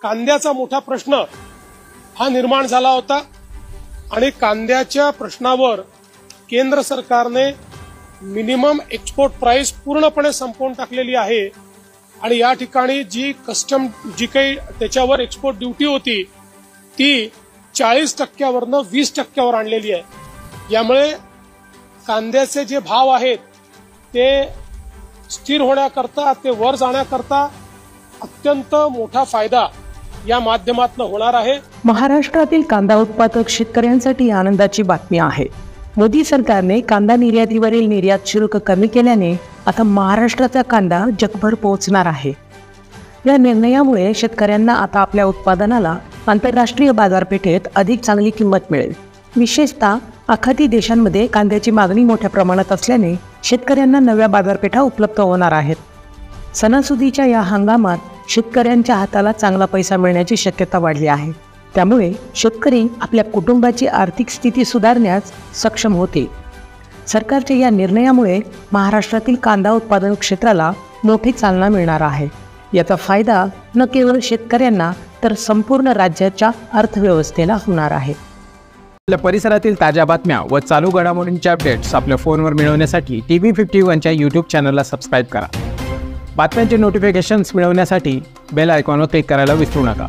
कांद्याचा मोठा प्रश्न हा निर्माण झाला होता आणि कांद्याच्या प्रश्नावर केंद्र सरकारने मिनिमम एक्सपोर्ट प्राइस पूर्णपणे संपवून टाकलेली आहे आणि या ठिकाणी जी काही त्याच्यावर एक्सपोर्ट ड्युटी होती ती 40% 20% आणलेली आहे। यामुळे कांद्याचे जे भाव आहेत ते स्थिर होण्याकरता, ते वर जाण्याकरता अत्यंत मोठा फायदा या माध्यमातून होणार आहे। महाराष्ट्रातील कांदा उत्पादक शेतकऱ्यांसाठी आनंदाची बातमी आहे। मोदी सरकारने कांदा निर्यातीवरील निर्यात शुल्क कमी केल्याने आता महाराष्ट्राचा कांदा जगभर पोहोचणार आहे। या निर्णयामुळे शेतकऱ्यांना आता आपल्या उत्पादनाला आंतरराष्ट्रीय बाजारपेठेत अधिक चांगली किंमत मिळेल। विशेषतः आखाती देशांमध्ये कांद्याची मागणी मोठ्या प्रमाणात असल्याने शेतकऱ्यांना नव्या बाजारपेठा उपलब्ध होणार आहेत। सणासुदीच्या या हंगामात शेतकऱ्यांच्या हाताला चांगला पैसा मिळण्याची शक्यता वाढली आहे। त्यामुळे शेतकरी आपल्या कुटुंबाची आर्थिक स्थिती सुधारण्यास सक्षम होते। सरकारच्या या निर्णयामुळे महाराष्ट्रातील कांदा उत्पादन क्षेत्राला मोठी चालना मिळणार आहे। याचा फायदा न केवळ शेतकऱ्यांना तर संपूर्ण राज्याच्या अर्थव्यवस्थेला होणार आहे। आपल्या परिसरातील ताज्या बातम्या व चालू घडामोडींचे अपडेट्स आपल्या फोनवर मिळवण्यासाठी TV51च्या YouTube चॅनलला सबस्क्राईब करा। बातम्यांचे नोटिफिकेशन्स मिळवण्यासाठी बेल आयकॉनवर क्लिक करायला विसरू नका।